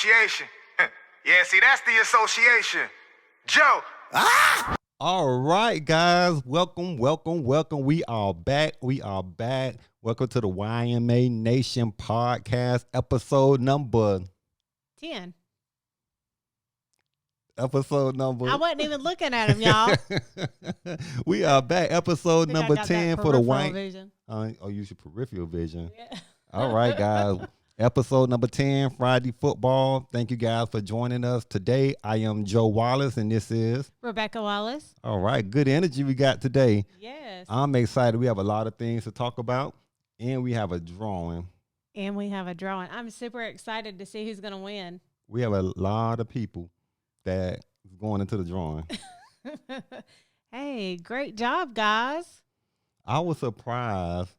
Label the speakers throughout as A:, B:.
A: association. Yeah, see, that's the association. Joe.
B: All right, guys. Welcome. We are back. Welcome to the YMA Nation podcast, episode number
C: 10.
B: I
C: wasn't even looking at him, y'all.
B: We are back, episode number 10 for the white.
C: Vision.
B: Use your peripheral vision.
C: Yeah.
B: All right, guys. Episode number 10, Friday football. Thank you guys for joining us today. I am Joe Wallace, and this is
C: Rebecca Wallace.
B: All right, good energy we got today.
C: Yes.
B: I'm excited. We have a lot of things to talk about, and we have a drawing.
C: I'm super excited to see who's going to win.
B: We have a lot of people that is going into the drawing.
C: Hey, great job, guys.
B: I was surprised.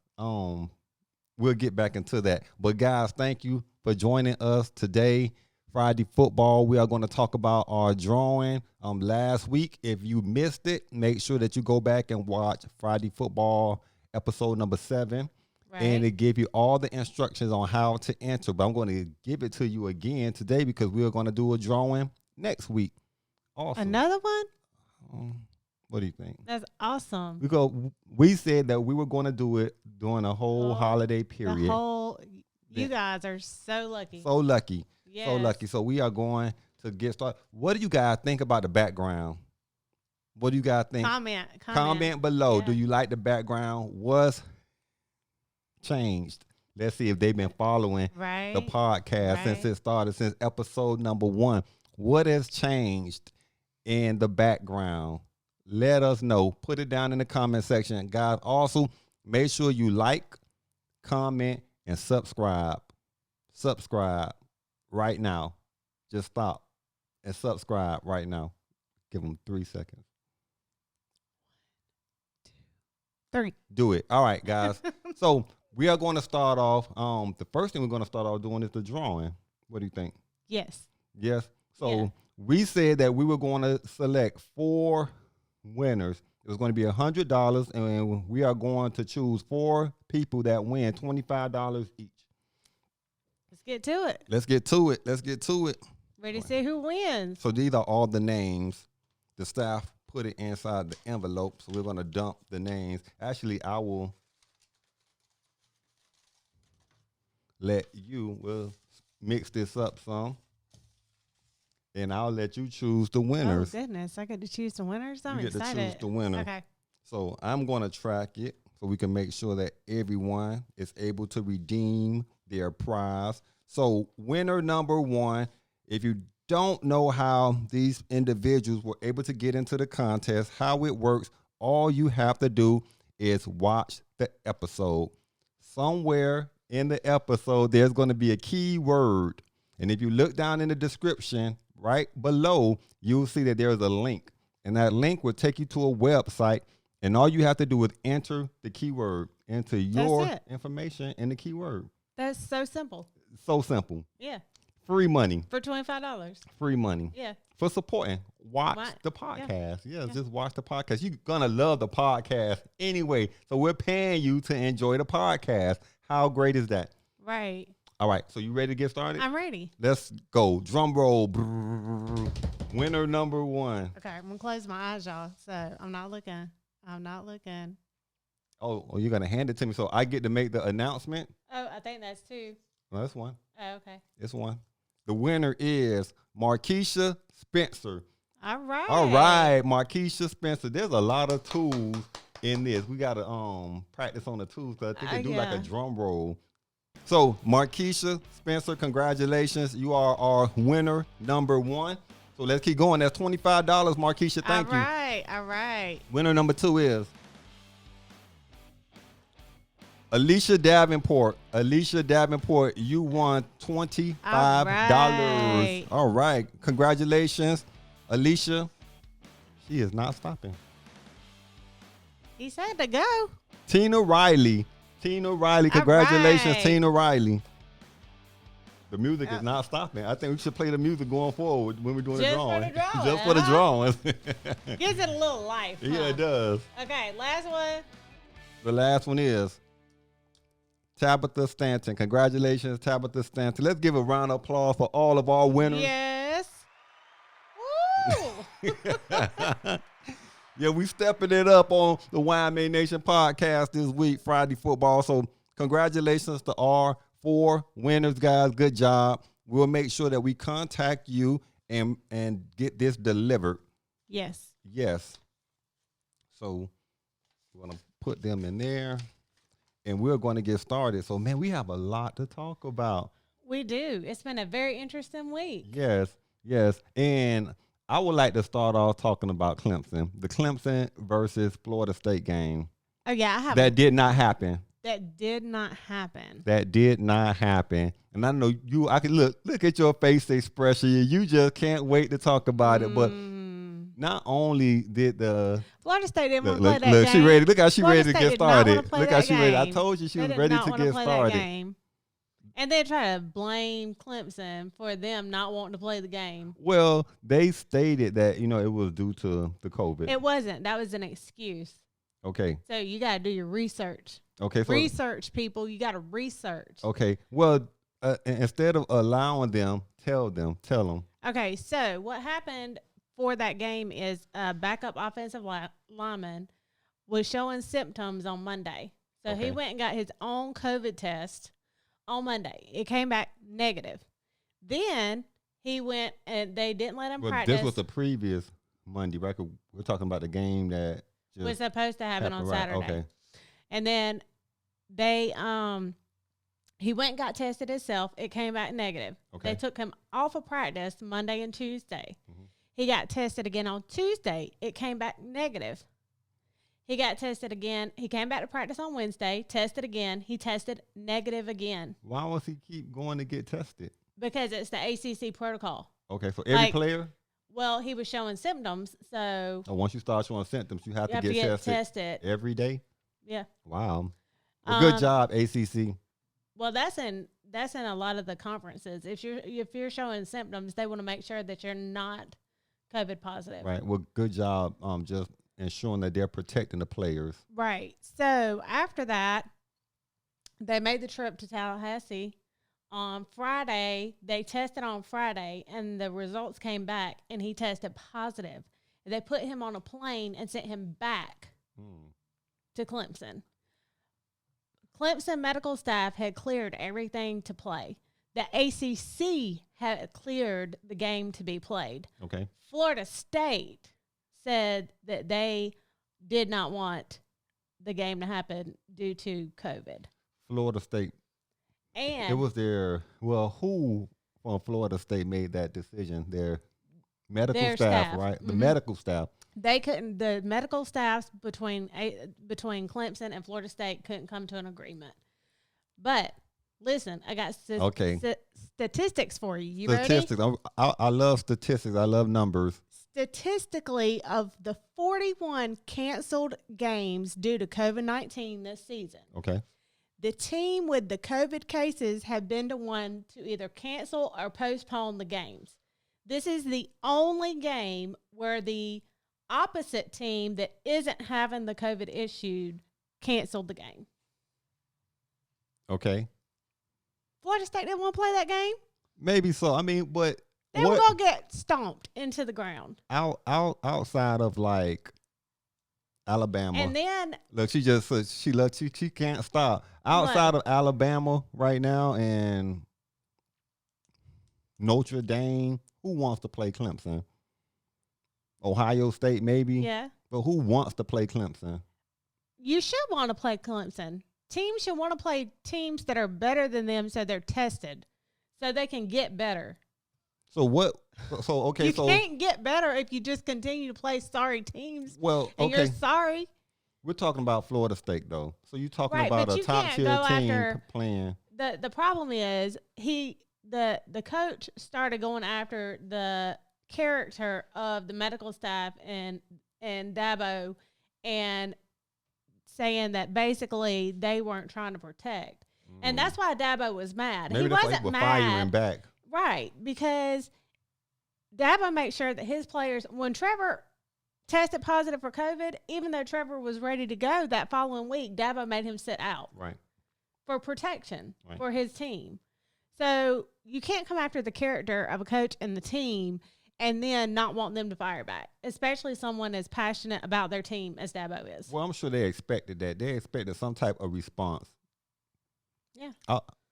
B: We'll get back into that. But guys, thank you for joining us today. Friday football. We are going to talk about our drawing last week. If you missed it, make sure that you go back and watch Friday football episode number 7.
C: Right.
B: And it gave you all the instructions on how to enter. But I'm going to give it to you again today because we are going to do a drawing next week. Awesome.
C: Another one?
B: What do you think?
C: That's awesome.
B: We said that we were going to do it during a whole holiday period.
C: You guys are so lucky.
B: So lucky.
C: Yes.
B: So lucky. So we are going to get started. What do you guys think about the background? What do you guys think? Comment below.
C: Yeah.
B: Do you like the background? What's changed? Let's see if they've been following the podcast since it started, since episode number 1. What has changed in the background? Let us know. Put it down in the comment section. Guys, also make sure you like, comment, and subscribe. Subscribe right now. Just stop and subscribe right now. Give them 3 seconds.
C: 3.
B: Do it. All right, guys. So we are going to start off. The first thing we're going to start off doing is the drawing. What do you think?
C: Yes.
B: Yes. So we said that we were going to select 4 winners. It was going to be $100, and we are going to choose 4 people that win $25 each.
C: Let's get to it.
B: Let's get to it.
C: Ready to see who wins.
B: So these are all the names. The staff put it inside the envelope, so we're going to dump the names. Actually, I will we'll mix this up some. And I'll let you choose the winners.
C: Oh, goodness. I get to choose the winners? I'm excited.
B: You get to choose the winner.
C: Okay.
B: So I'm going to track it so we can make sure that everyone is able to redeem their prize. So winner number 1, if you don't know how these individuals were able to get into the contest, how it works, all you have to do is watch the episode. Somewhere in the episode, there's going to be a key word. And if you look down in the description, right below, you'll see that there is a link. And that link will take you to a website. And all you have to do is enter the keyword, enter your information in the keyword.
C: That's so simple.
B: So simple.
C: Yeah.
B: Free money.
C: For $25.
B: Free money.
C: Yeah.
B: For supporting. Watch the podcast. Yeah, just watch the podcast. You're going to love the podcast anyway. So we're paying you to enjoy the podcast. How great is that?
C: Right.
B: All right, so you ready to get started?
C: I'm ready.
B: Let's go. Drum roll. Winner number 1.
C: Okay, I'm going to close my eyes, y'all. So I'm not looking.
B: Oh, you're going to hand it to me so I get to make the announcement?
C: Oh, I think that's 2.
B: No, that's 1.
C: Oh, okay.
B: It's 1. The winner is Markeisha Spencer.
C: All right.
B: All right, Markeisha Spencer. There's a lot of tools in this. We got to practice on the tools because I think they do like a drum roll. So, Markeisha Spencer, congratulations. You are our winner number 1. So, let's keep going. That's $25, Markeisha. Thank you.
C: All right.
B: Winner number 2 is Alicia Davenport. Alicia Davenport, you won $25. All right. Congratulations, Alicia. She is not stopping.
C: He said to go.
B: Tina Riley. Congratulations, Tina Riley. The music is not stopping. I think we should play the music going forward when we're doing the drawing. Just for the drawing.
C: Gives it a little life.
B: Yeah, it does.
C: Okay, last one.
B: The last one is Tabitha Stanton. Congratulations, Tabitha Stanton. Let's give a round of applause for all of our winners.
C: Yes. Woo!
B: Yeah, we stepping it up on the YMA Nation podcast this week, Friday football. So congratulations to our 4 winners, guys. Good job. We'll make sure that we contact you and get this delivered.
C: Yes.
B: Yes. So we're going to put them in there, and we're going to get started. So, man, we have a lot to talk about.
C: We do. It's been a very interesting week.
B: Yes, yes. And I would like to start off talking about Clemson, the Clemson versus Florida State game.
C: Oh, yeah. I have.
B: That did not happen.
C: That did not happen.
B: That did not happen. And I know you, I can look at your face expression. You just can't wait to talk about it. But not only did the
C: Florida State didn't want to play that
B: look,
C: game.
B: she ready. Look how she
C: Florida
B: ready to
C: State
B: get started.
C: Play
B: look
C: that
B: how she ready. I
C: game.
B: told you she
C: They
B: was
C: did
B: ready
C: not
B: to
C: want to
B: get
C: play
B: started.
C: That game. And then try to blame Clemson for them not wanting to play the game.
B: Well, they stated that, it was due to the COVID.
C: It wasn't. That was an excuse.
B: Okay.
C: So you got to do your research.
B: Okay. So,
C: research, people. You got to research.
B: Okay. Well, instead of allowing them, tell them.
C: Okay. So what happened for that game is a backup offensive lineman was showing symptoms on Monday. So he went and got his own COVID test on Monday. It came back negative. Then he went and they didn't let him practice.
B: This was the previous Monday, right? We're talking about the game that
C: was supposed to happen on Saturday.
B: Right. Okay.
C: And then they he went and got tested himself. It came back negative.
B: Okay.
C: They took him off of practice Monday and Tuesday.
B: Mm-hmm.
C: He got tested again on Tuesday. It came back negative. He got tested again. He came back to practice on Wednesday, tested again. He tested negative again.
B: Why was he keep going to get tested?
C: Because it's the ACC protocol.
B: Okay, so every player?
C: Well, he was showing symptoms, so.
B: Once you start showing symptoms, you have to get tested every day?
C: Yeah.
B: Wow. Well, good job, ACC.
C: Well, that's in a lot of the conferences. If you're showing symptoms, they want to make sure that you're not COVID positive.
B: Right. Well, good job. Just ensuring that they're protecting the players.
C: Right. So after that, they made the trip to Tallahassee on Friday. They tested on Friday, and the results came back, and he tested positive. They put him on a plane and sent him back to Clemson. Clemson medical staff had cleared everything to play. The ACC had cleared the game to be played.
B: Okay. Florida
C: State said that they did not want the game to happen due to COVID.
B: Florida State.
C: And
B: it was who from Florida State made that decision? Their medical staff, right? Mm-hmm. The medical staff.
C: They couldn't. The medical staffs between Clemson and Florida State couldn't come to an agreement. But listen, I got statistics for you. You
B: statistics.
C: ready?
B: I love statistics. I love numbers.
C: Statistically, of the 41 canceled games due to COVID-19 this season, the team with the COVID cases have been the one to either cancel or postpone the games. This is the only game where the opposite team that isn't having the COVID issue canceled the game.
B: Okay.
C: Florida State didn't want to play that game?
B: Maybe so. I mean, but
C: they were going to get stomped into the ground.
B: Outside of like Alabama.
C: And then
B: look, she can't stop. Outside of Alabama right now and Notre Dame, who wants to play Clemson? Ohio State, maybe.
C: Yeah.
B: But who wants to play Clemson?
C: You should want to play Clemson. Teams should want to play teams that are better than them so they're tested, so they can get better.
B: So what? So okay.
C: You can't get better if you just continue to play sorry teams.
B: Well,
C: and you're sorry.
B: We're talking about Florida State, though. So you're talking about a top-tier team playing.
C: The problem is the coach started going after the character of the medical staff and Dabo and saying that basically they weren't trying to protect. And that's why Dabo was mad.
B: Maybe
C: he wasn't mad.
B: Firing back.
C: Right, because Dabo made sure that his players, when Trevor tested positive for COVID, even though Trevor was ready to go that following week, Dabo made him sit out.
B: Right.
C: for protection
B: Right.
C: for his team. So you can't come after the character of a coach and the team and then not want them to fire back, especially someone as passionate about their team as Dabo is.
B: Well, I'm sure they expected that. They expected some type of response.
C: Yeah.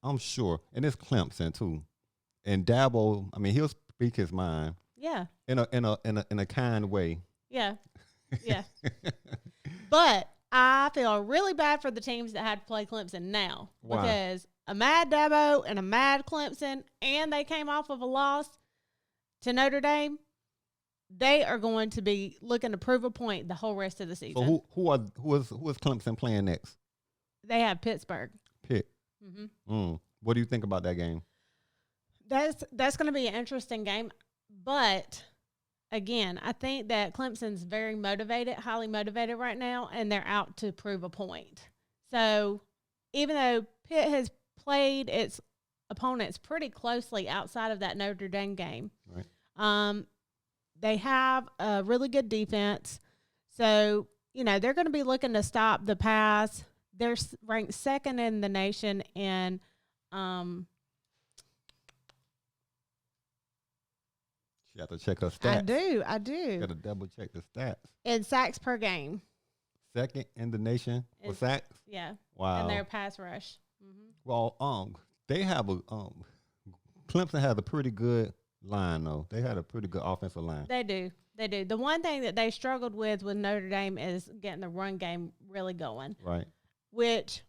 B: I'm sure. And it's Clemson too. And Dabo, I mean, he'll speak his mind
C: Yeah.
B: in a kind way.
C: Yeah. Yeah. But I feel really bad for the teams that had to play Clemson now.
B: Why?
C: Because a mad Dabo and a mad Clemson, and they came off of a loss to Notre Dame, they are going to be looking to prove a point the whole rest of the season.
B: So who is Clemson playing next?
C: They have Pittsburgh.
B: Pitt.
C: Mm-hmm.
B: What do you think about that game?
C: That's going to be an interesting game. But, again, I think that Clemson's very motivated, highly motivated right now, and they're out to prove a point. So, even though Pitt has played its opponents pretty closely outside of that Notre Dame game,
B: Right.
C: They have a really good defense. So, they're going to be looking to stop the pass. They're ranked second in the nation in
B: She have to check her stats.
C: I do.
B: Got to double check the stats.
C: In sacks per game.
B: Second in the nation for sacks.
C: Yeah.
B: Wow.
C: And their pass rush. Mm-hmm.
B: Well, they have Clemson has a pretty good line though. They had a pretty good offensive line.
C: They do. The one thing that they struggled with Notre Dame is getting the run game really going.
B: Right.
C: Which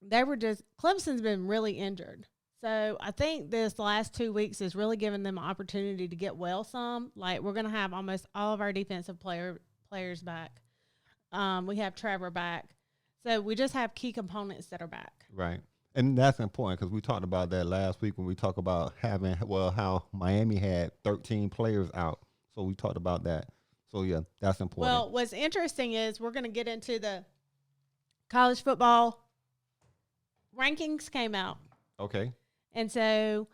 C: Clemson's been really injured. So I think this last 2 weeks is really giving them an opportunity to get well some. Like, we're going to have almost all of our defensive players back. We have Trevor back. So we just have key components that are back.
B: Right. And that's important because we talked about that last week when we talked about how Miami had 13 players out. So we talked about that. So, yeah, that's important.
C: Well, what's interesting is we're going to get into the college football rankings came out.
B: Okay.
C: And so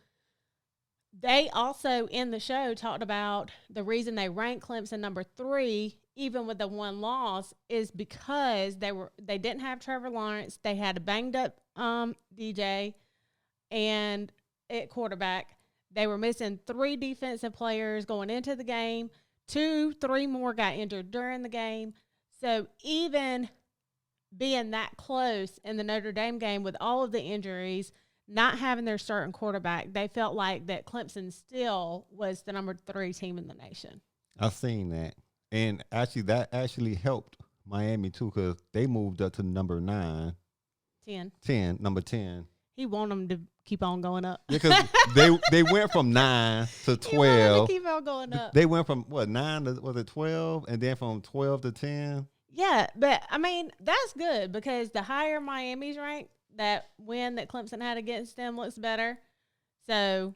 C: they also in the show talked about the reason they ranked Clemson number 3, even with the one loss, is because they didn't have Trevor Lawrence. They had a banged up DJ and at quarterback. They were missing 3 defensive players going into the game. 3 more got injured during the game. So even being that close in the Notre Dame game with all of the injuries, not having their starting quarterback, they felt like that Clemson still was the number 3 team in the nation.
B: I've seen that. And actually, that actually helped Miami, too, because they moved up to number 9.
C: 10.
B: Number 10.
C: He wanted them to keep on going up.
B: Because they went from 9 to 12.
C: He wanted them to keep on going up.
B: They went from, 9 to, was it 12? And then from 12 to 10?
C: Yeah, but, I mean, that's good because the higher Miami's ranked, that win that Clemson had against them looks better. So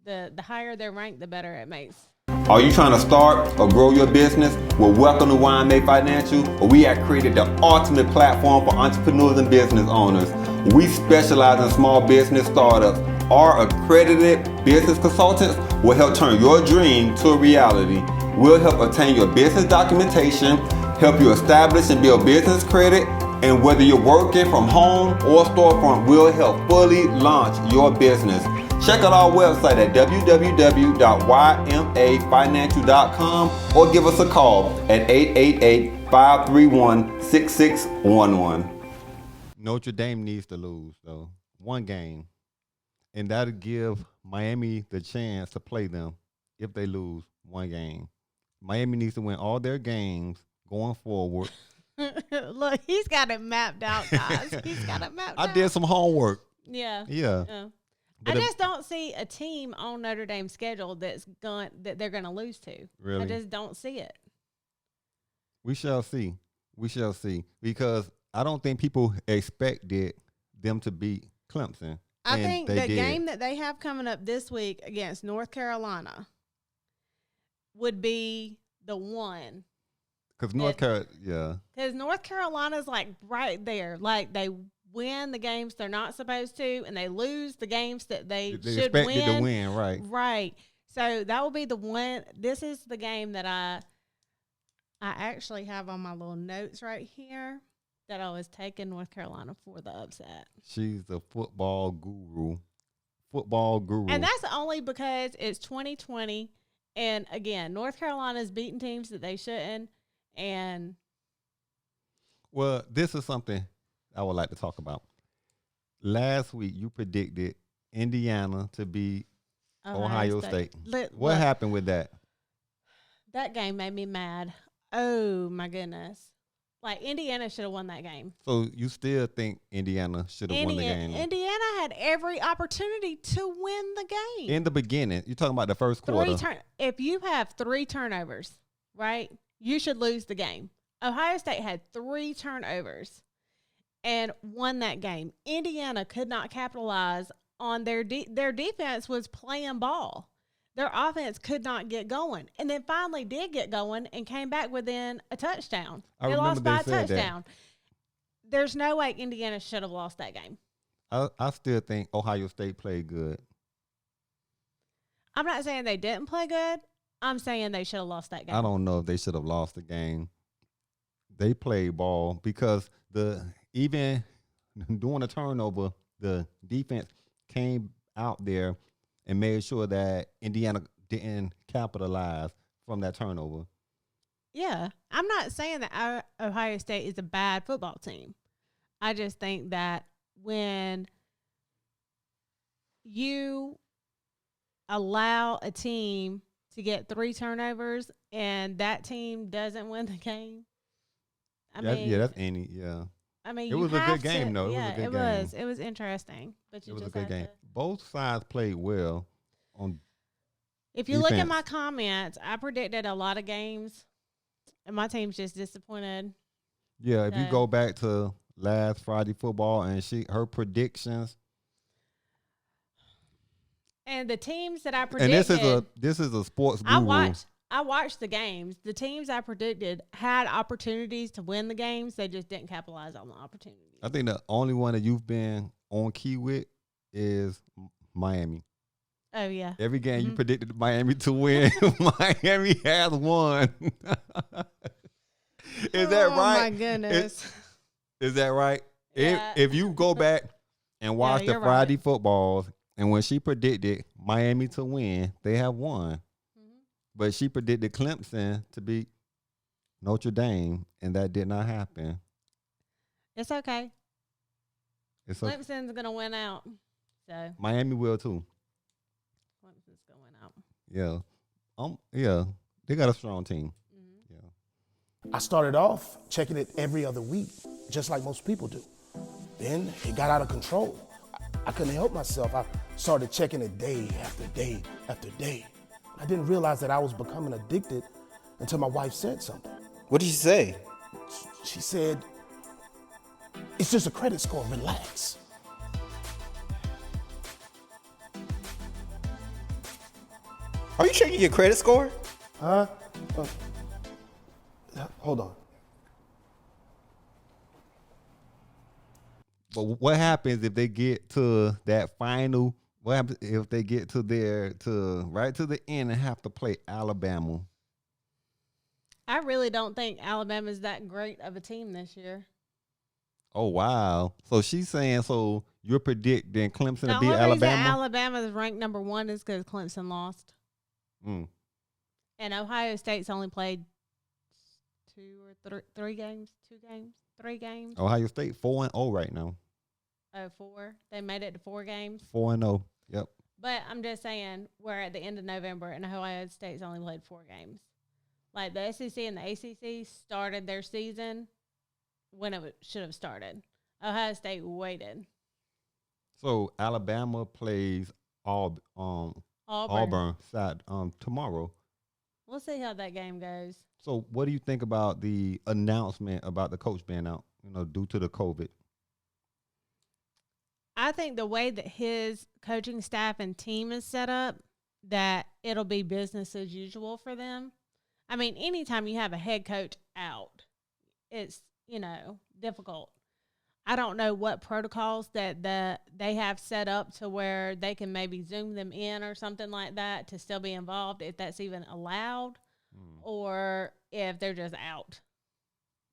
C: the higher they're ranked, the better it makes.
D: Are you trying to start or grow your business? Well, welcome to YMA Financial, where we have created the ultimate platform for entrepreneurs and business owners. We specialize in small business startups. Our accredited business consultants will help turn your dream to a reality. We'll help obtain your business documentation, help you establish and build business credit, and whether you're working from home or storefront, we'll help fully launch your business. Check out our website at www.ymafinancial.com or give us a call at 888-531-6611.
B: Notre Dame needs to lose, though. 1 game. And that'll give Miami the chance to play them if they lose 1 game. Miami needs to win all their games going forward.
C: Look, he's got it mapped out, guys. He's got it mapped out.
B: I did some homework.
C: Yeah.
B: Yeah.
C: I just don't see a team on Notre Dame's schedule that they're going to lose to.
B: Really?
C: I just don't see it.
B: We shall see. Because I don't think people expected them to beat Clemson.
C: I think the game that they have coming up this week against North Carolina would be the one.
B: Because North
C: Carolina's like right there. Like they win the games they're not supposed to, and they lose the games that they should win.
B: Expected to win, right?
C: Right. So that will be the one. This is the game that I actually have on my little notes right here. that I was taking North Carolina for the upset.
B: She's the football guru. Football guru.
C: And that's only because it's 2020. And again, North Carolina's beating teams that they shouldn't. And
B: well, this is something I would like to talk about. Last week, you predicted Indiana to beat Ohio State. What happened with that?
C: That game made me mad. Oh, my goodness. Like, Indiana should have won that game.
B: So you still think Indiana should have won the game?
C: Indiana had every opportunity to win the game.
B: In the beginning, you're talking about the first quarter.
C: If you have 3 turnovers, right, you should lose the game. Ohio State had 3 turnovers and won that game. Indiana could not capitalize on their defense was playing ball. Their offense could not get going. And then finally did get going and came back within a touchdown. They lost by a touchdown. There's no way Indiana should have lost that game.
B: I still think Ohio State played good.
C: I'm not saying they didn't play good. I'm saying they should have lost that game.
B: I don't know if they should have lost the game. They played ball because even during the turnover, the defense came out there and made sure that Indiana didn't capitalize from that turnover.
C: Yeah. I'm not saying that Ohio State is a bad football team. I just think that when you allow a team to get 3 turnovers and that team doesn't win the game,
B: that's any, yeah.
C: I mean,
B: it was a good game, though.
C: Yeah,
B: it was a good game.
C: It was interesting, but
B: it was a good game. Both sides played well.
C: If you look at my comments, I predicted a lot of games, and my team's just disappointed.
B: Yeah, if you go back to last Friday football and her predictions,
C: and the teams that I predicted,
B: and this is a sports guru.
C: I watched the games. The teams I predicted had opportunities to win the games. They just didn't capitalize on the opportunities.
B: I think the only one that you've been on key with is Miami.
C: Oh, yeah.
B: Every game you predicted Miami to win, Miami has won. Is that right?
C: Oh, my goodness.
B: Is that right?
C: Yeah.
B: If you go back and watch the Friday footballs, and when she predicted Miami to win, they have won. But she predicted Clemson to beat Notre Dame, and that did not happen.
C: It's okay. Clemson's going to win out. So
B: Miami will, too.
C: Clemson's going out.
B: Yeah. Yeah. They got a strong team. Mm-hmm. Yeah.
E: I started off checking it every other week, just like most people do. Then it got out of control. I couldn't help myself. I started checking it day after day after day. I didn't realize that I was becoming addicted until my wife said something.
F: What did she say?
E: She said, "It's just a credit score, relax."
F: Are you checking your credit score?
E: Huh? Hold on.
B: But what happens if they get to that final? What happens if they get right to the end and have to play Alabama?
C: I really don't think Alabama's that great of a team this year.
B: Oh, wow. So she's saying, so you're predicting Clemson to beat
C: Alabama?
B: Alabama?
C: The only reason Alabama's ranked number 1 is because Clemson lost.
B: Mm.
C: And Ohio State's only played 2 or 3 games. 3 games.
B: Ohio State 4-0 right now.
C: Oh, 4. They made it to 4 games.
B: 4-0. Yep.
C: But I'm just saying, we're at the end of November, and Ohio State's only played 4 games. Like, the SEC and the ACC started their season when it should have started. Ohio State waited.
B: So Alabama plays Auburn tomorrow.
C: We'll see how that game goes.
B: So what do you think about the announcement about the coach being out, due to the COVID?
C: I think the way that his coaching staff and team is set up, that it'll be business as usual for them. I mean, anytime you have a head coach out, it's, difficult. I don't know what protocols that they have set up to where they can maybe Zoom them in or something like that to still be involved, if that's even allowed, or if they're just out.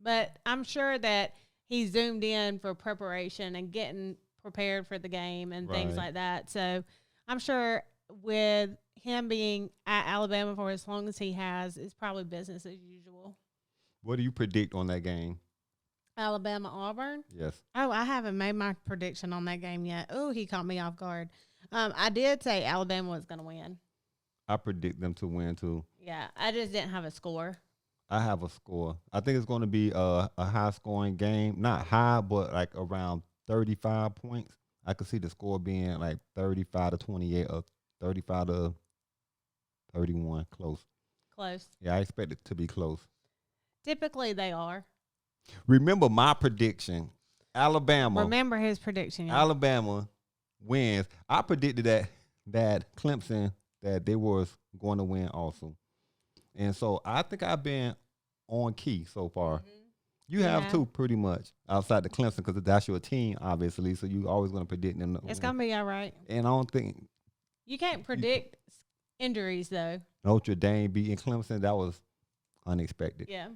C: But I'm sure that he zoomed in for preparation and getting prepared for the game and things
B: Right.
C: like that. So I'm sure with him being at Alabama for as long as he has, it's probably business as usual.
B: What do you predict on that game?
C: Alabama Auburn.
B: Yes.
C: Oh, I haven't made my prediction on that game yet. Oh, he caught me off guard. I did say Alabama was going to win.
B: I predict them to win too.
C: Yeah, I just didn't have a score.
B: I have a score. I think it's going to be a high scoring game. Not high, but like around 35 points. I could see the score being like 35 to 28 or 35 to 31. Close.
C: Close.
B: Yeah, I expect it to be close.
C: Typically, they are.
B: Remember my prediction. Alabama.
C: Remember his prediction. y'all.
B: Alabama wins. I predicted that Clemson, that they was going to win also. And so I think I've been on key so far. You have
C: Yeah.
B: too, pretty much, outside the Clemson, because that's your team, obviously. So you always going to predict them.
C: It's going to be all right.
B: And I don't think
C: You can't predict injuries, though.
B: Notre Dame beating Clemson, that was unexpected.
C: Yeah.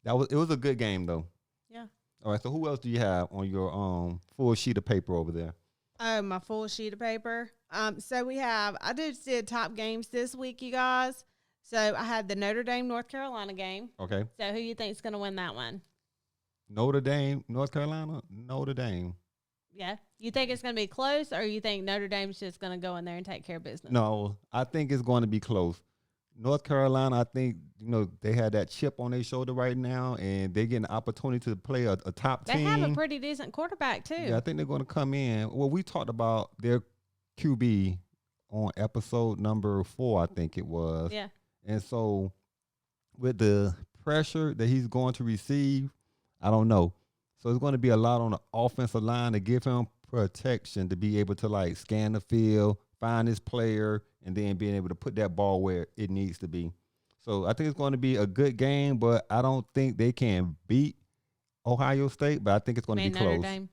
B: It was a good game, though.
C: Yeah.
B: All right, so who else do you have on your full sheet of paper over there?
C: Oh, my full sheet of paper. So I just did top games this week, you guys. So I had the Notre Dame, North Carolina game.
B: Okay.
C: So who you think's going to win that one?
B: Notre Dame, North Carolina? Notre Dame.
C: Yeah. You think it's going to be close, or you think Notre Dame's just going to go in there and take care of business?
B: No, I think it's going to be close. North Carolina, I think, they had that chip on their shoulder right now, and they're getting the opportunity to play a top
C: They
B: team.
C: have a pretty decent quarterback, too.
B: Yeah, I think they're going to come in. Well, we talked about their QB on episode number 4, I think it was.
C: Yeah.
B: And so with the pressure that he's going to receive, I don't know. So it's going to be a lot on the offensive line to give him protection to be able to, like, scan the field, find his player, and then being able to put that ball where it needs to be. So I think it's going to be a good game, but I don't think they can beat Ohio State, but I think it's going to be
C: Notre
B: close.
C: Dame.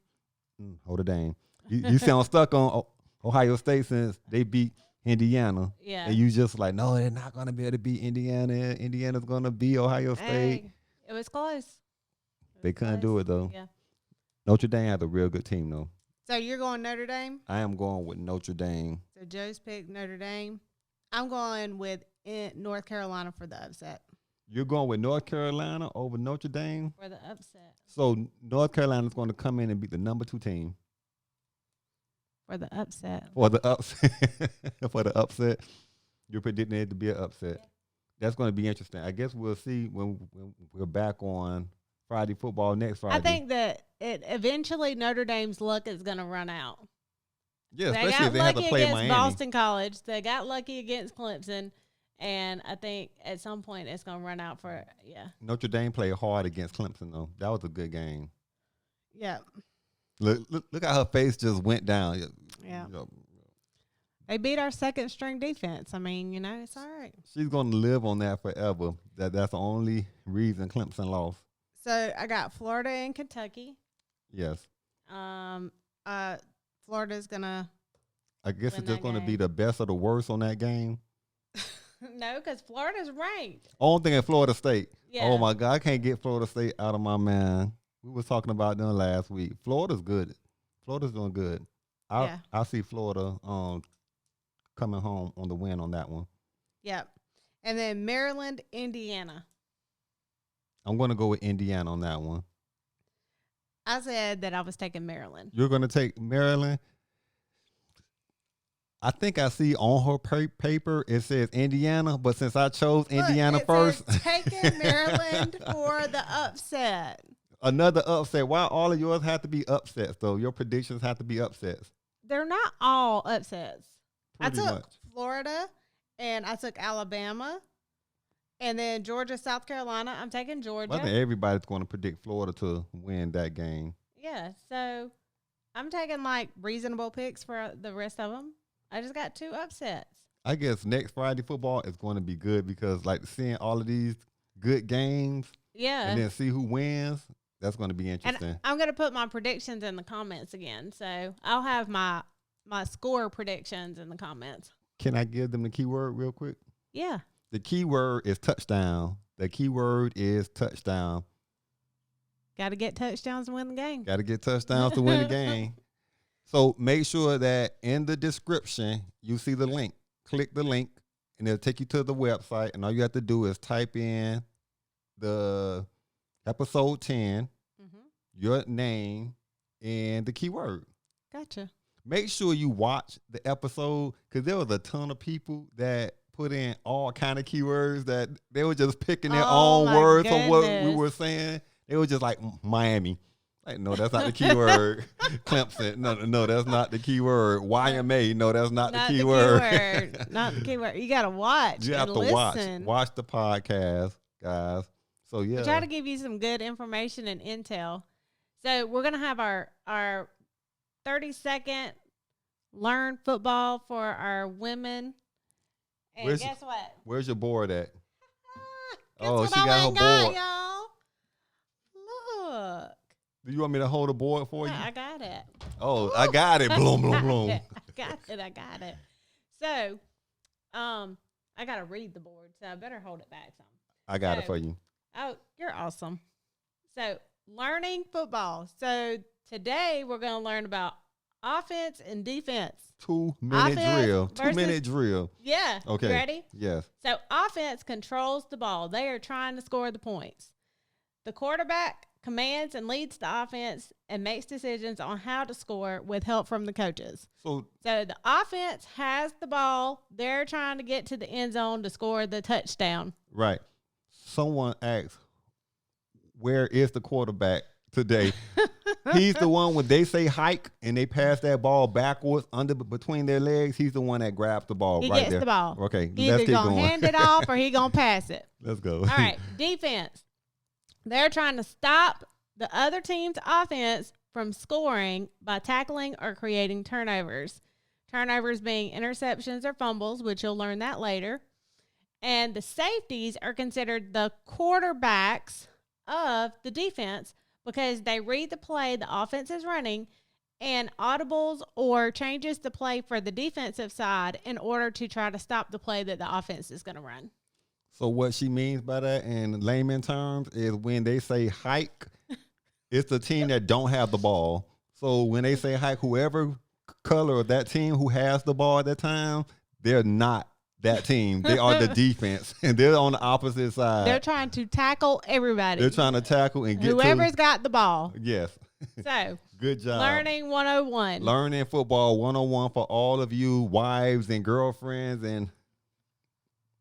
B: Hold it down. You sound stuck on Ohio State since they beat Indiana.
C: Yeah.
B: And you just like, no, they're not going to be able to beat Indiana. Indiana's going to beat Ohio State.
C: Hey, it was close.
B: They couldn't do it, though.
C: Yeah.
B: Notre Dame has a real good team, though.
C: So you're going Notre Dame?
B: I am going with Notre Dame.
C: So Joe's picked Notre Dame. I'm going with North Carolina for the upset.
B: You're going with North Carolina over Notre Dame?
C: For the upset.
B: So North Carolina's going to come in and beat the number 2 team.
C: For the upset.
B: For the upset. For the upset. You're predicting it to be an upset.
C: Yeah.
B: That's going to be interesting. I guess we'll see when we're back on Friday football next Friday.
C: I think that eventually Notre Dame's luck is going to run out.
B: Yeah,
C: They
B: especially
C: got
B: if they have to
C: lucky
B: play
C: against
B: Miami.
C: Boston College. They got lucky against Clemson. And I think at some point it's going to run out for,
B: Notre Dame played hard against Clemson, though. That was a good game.
C: Yeah.
B: Look how her face just went down.
C: Yeah.
B: You know,
C: They beat our second string defense. I mean, it's all right.
B: she's going to live on that forever. That's the only reason Clemson lost.
C: So I got Florida and Kentucky.
B: Yes.
C: Florida's going to,
B: I guess
C: Win
B: it's just
C: that
B: going to
C: game.
B: be the best of the worst on that game.
C: no, because Florida's ranked.
B: Only thing in Florida State.
C: Yeah.
B: Oh, my God. I can't get Florida State out of my mind. We was talking about them last week. Florida's good. Florida's doing good.
C: Yeah.
B: I see Florida coming home on the win on that one.
C: Yep. And then Maryland, Indiana.
B: I'm going to go with Indiana on that one.
C: I said that I was taking Maryland.
B: You're going to take Maryland. I think I see on her paper it says Indiana, but since I chose Indiana
C: Look, it
B: first,
C: says taking Maryland for the upset.
B: another upset. Why all of yours have to be upsets, though? Your predictions have to be upsets.
C: They're not all upsets.
B: Pretty
C: I took
B: much.
C: Florida and I took Alabama. And then Georgia, South Carolina. I'm taking Georgia.
B: I think everybody's going to predict Florida to win that game.
C: Yeah, so I'm taking like reasonable picks for the rest of them. I just got 2 upsets.
B: I guess next Friday football is going to be good because, like, seeing all of these good games
C: Yeah.
B: and then see who wins, that's going to be interesting.
C: And I'm going to put my predictions in the comments again. So I'll have my score predictions in the comments.
B: Can I give them the keyword real quick?
C: Yeah.
B: The keyword is touchdown. The keyword is touchdown.
C: Got to get touchdowns to win the game.
B: Got to get touchdowns to win the game. So make sure that in the description, you see the link. Click the link, and it'll take you to the website. And all you have to do is type in the episode 10, your name, and the keyword.
C: Gotcha.
B: Make sure you watch the episode, because there was a ton of people that put in all kind of keywords that they were just picking their own words for what we were saying. They were just like Miami. Like, no, that's not the keyword. Clemson. No, that's not the keyword. YMA. No, that's not the keyword.
C: Not the keyword. You got to watch.
B: You have to
C: listen.
B: watch the podcast, guys. So yeah.
C: I try to give you some good information and intel. So we're gonna have our 30-second learn football for our women. And guess what?
B: Where's your board at?
C: Oh,
B: she got her board.
C: Y'all. Look.
B: Do you want me to hold the board for you?
C: I got it.
B: Oh, I got it. Bloom, bloom, bloom.
C: I got it. So, I got to read the board, so I better hold it back some.
B: I got it for you.
C: Oh, you're awesome. So, learning football. So, today we're going to learn about offense and defense.
B: 2-minute drill. 2-minute drill.
C: Yeah.
B: Okay.
C: You ready?
B: Yes.
C: So, offense controls the ball. They are trying to score the points. The quarterback commands and leads the offense and makes decisions on how to score with help from the coaches. So the offense has the ball. They're trying to get to the end zone to score the touchdown.
B: Right. Someone asked, where is the quarterback today? He's the one when they say hike and they pass that ball backwards between their legs. He's the one that grabs the ball
C: he
B: right there.
C: He gets the ball.
B: Okay,
C: He's
B: let's
C: either
B: keep going.
C: Hand it off or he going to pass it.
B: Let's go.
C: All right, defense. They're trying to stop the other team's offense from scoring by tackling or creating turnovers. Turnovers being interceptions or fumbles, which you'll learn that later. And the safeties are considered the quarterbacks of the defense because they read the play the offense is running and audibles or changes the play for the defensive side in order to try to stop the play that the offense is going to run.
B: So what she means by that in layman terms is when they say hike, it's the team that don't have the ball. So when they say hike, whoever color of that team who has the ball at that time, they're not that team. They are the defense, and they're on the opposite side.
C: They're trying to tackle everybody.
B: They're trying to tackle and get
C: whoever's got the ball.
B: Yes.
C: So
B: good job.
C: Learning 101.
B: Learning football 101 for all of you wives and girlfriends and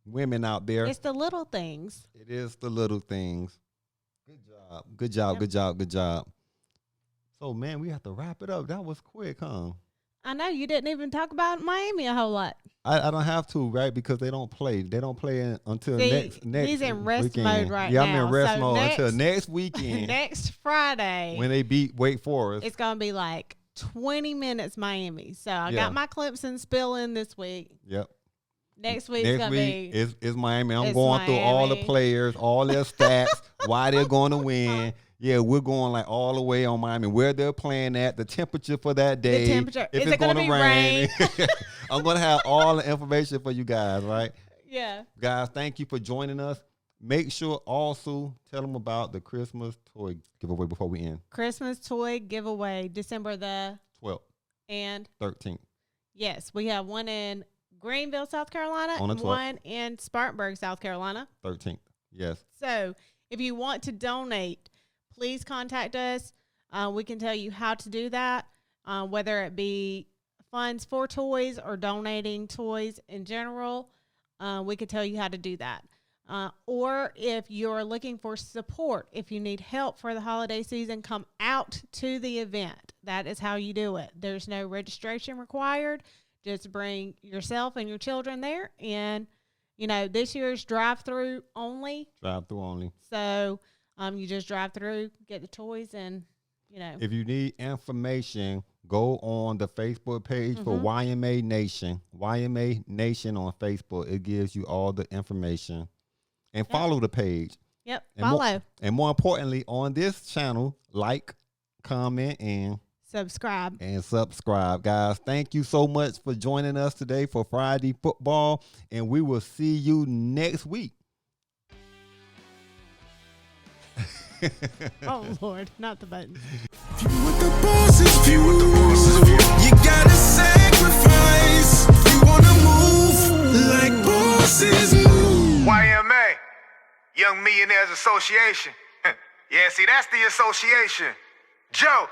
B: women out there.
C: It's the little things.
B: It is the little things. Good job. Good job. Yep. Good job. Good job. So, man, we have to wrap it up. That was quick, huh?
C: I know. You didn't even talk about Miami a whole lot.
B: I don't have to, right? Because they don't play. They don't play until next
C: he's in rest
B: weekend.
C: mode right
B: now.
C: now.
B: Yeah, I'm in rest mode until next weekend.
C: Next Friday.
B: When they beat Wake Forest.
C: It's going to be like 20 minutes Miami. So, I got my Clemson spill in this week.
B: Yep.
C: Next week's going to be.
B: It's Miami. I'm going through all the players, all their stats, why they're going to win. Yeah, we're going like all the way on Miami, where they're playing at, the temperature for that day.
C: The temperature.
B: If
C: Is it going to be rain?
B: I'm going to have all the information for you guys, right?
C: Yeah.
B: Guys, thank you for joining us. Make sure also tell them about the Christmas toy giveaway before we end.
C: Christmas toy giveaway, December the
B: 12th
C: and
B: 13th.
C: Yes, we have one in Greenville, South Carolina, and one in Spartanburg, South Carolina.
B: 13th, yes.
C: So if you want to donate, please contact us. We can tell you how to do that, whether it be funds for toys or donating toys in general. We could tell you how to do that. Or if you're looking for support, if you need help for the holiday season, come out to the event. That is how you do it. There's no registration required. Just bring yourself and your children there. And, you know, this year's drive-through only.
B: Drive-through only.
C: So you just drive through, get the toys, and, you know.
B: If you need information, go on the Facebook page for YMA Nation. YMA Nation on Facebook. It gives you all the information. And follow the page.
C: Yep,
B: and
C: follow.
B: More importantly, on this channel, like, comment, and
C: subscribe.
B: Guys. Thank you so much for joining us today for Friday Football, and we will see you next week.
C: Oh Lord, not the buttons.
G: What the boss's view? You gotta sacrifice. You wanna move like bosses move.
A: YMA, Young Millionaires Association. Yeah, see, that's the association. Joe.